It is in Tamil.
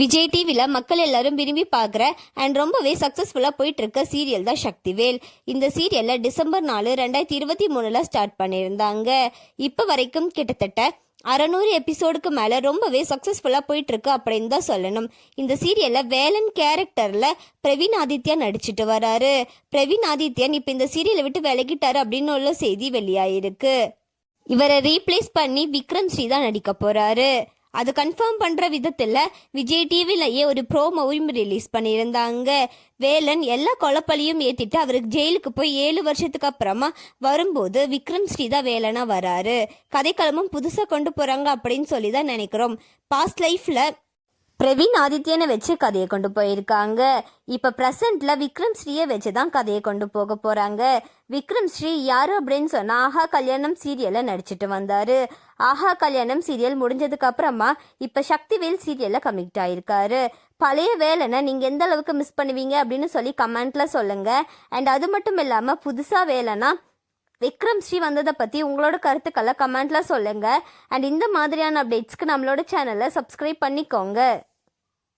விஜய் டிவியில் மக்கள் எல்லாரும் விரும்பி பார்க்குற அண்ட் ரொம்பவே சக்ஸஸ்ஃபுல்லாக போயிட்டு இருக்க சீரியல் தான் சக்திவேல். இந்த சீரியலில் December 4, 2023 ஸ்டார்ட் பண்ணியிருந்தாங்க. இப்போ வரைக்கும் கிட்டத்தட்ட 600 எபிசோடுக்கு மேலே ரொம்பவே சக்ஸஸ்ஃபுல்லாக போயிட்டு இருக்கு அப்படின்னு தான் சொல்லணும். இந்த சீரியலில் வேலன் கேரக்டரில் பிரவீன் ஆதித்யா நடிச்சிட்டு வராரு. பிரவீன் ஆதித்யன் இப்போ இந்த சீரியலை விட்டு விலகிட்டாரு அப்படின்னு உள்ள செய்தி வெளியாயிருக்கு. இவரை ரீப்ளேஸ் பண்ணி விக்ரம் ஸ்ரீ தான் நடிக்க போறாரு. அது கன்ஃபார்ம் பண்ணுற விதத்தில் விஜய் டிவிலையே ஒரு ப்ரோமோவும் ரிலீஸ் பண்ணியிருந்தாங்க. வேலன் எல்லா கொலப்பழியும் ஏற்றிட்டு அவருக்கு ஜெயிலுக்கு போய் 7 வருஷத்துக்கு அப்புறமா வரும்போது விக்ரம் ஸ்ரீ தான் வேலனாக வராரு. கதைக்களமும் புதுசாக கொண்டு போகிறாங்க அப்படின்னு சொல்லி தான் நினைக்கிறோம். பாஸ்ட் லைஃப்பில் பிரவீன் ஆதித்யனை வச்சு கதையை கொண்டு போயிருக்காங்க. இப்போ ப்ரெசண்ட்டில் விக்ரம் ஸ்ரீயை வச்சு தான் கதையை கொண்டு போக போகிறாங்க. விக்ரம் ஸ்ரீ யாரு அப்படின்னு சொன்னால் ஆஹா கல்யாணம் சீரியலில் நடிச்சிட்டு வந்தார். ஆஹா கல்யாணம் சீரியல் முடிஞ்சதுக்கு அப்புறமா இப்போ சக்திவேல் சீரியலில் கமிட் ஆயிருக்காரு. பழைய வேலனை நீங்கள் எந்த அளவுக்கு மிஸ் பண்ணுவீங்க அப்படின்னு சொல்லி கமெண்ட்டில் சொல்லுங்கள். அண்ட் அது மட்டும் இல்லாமல் புதுசாக வேலைனா விக்ரம் ஸ்ரீ வந்ததை பற்றி உங்களோட கருத்துக்களை கமெண்ட்ல சொல்லுங்கள். அண்ட் இந்த மாதிரியான அப்டேட்ஸ்க்கு நம்மளோட சேனலை சப்ஸ்கிரைப் பண்ணிக்கோங்க.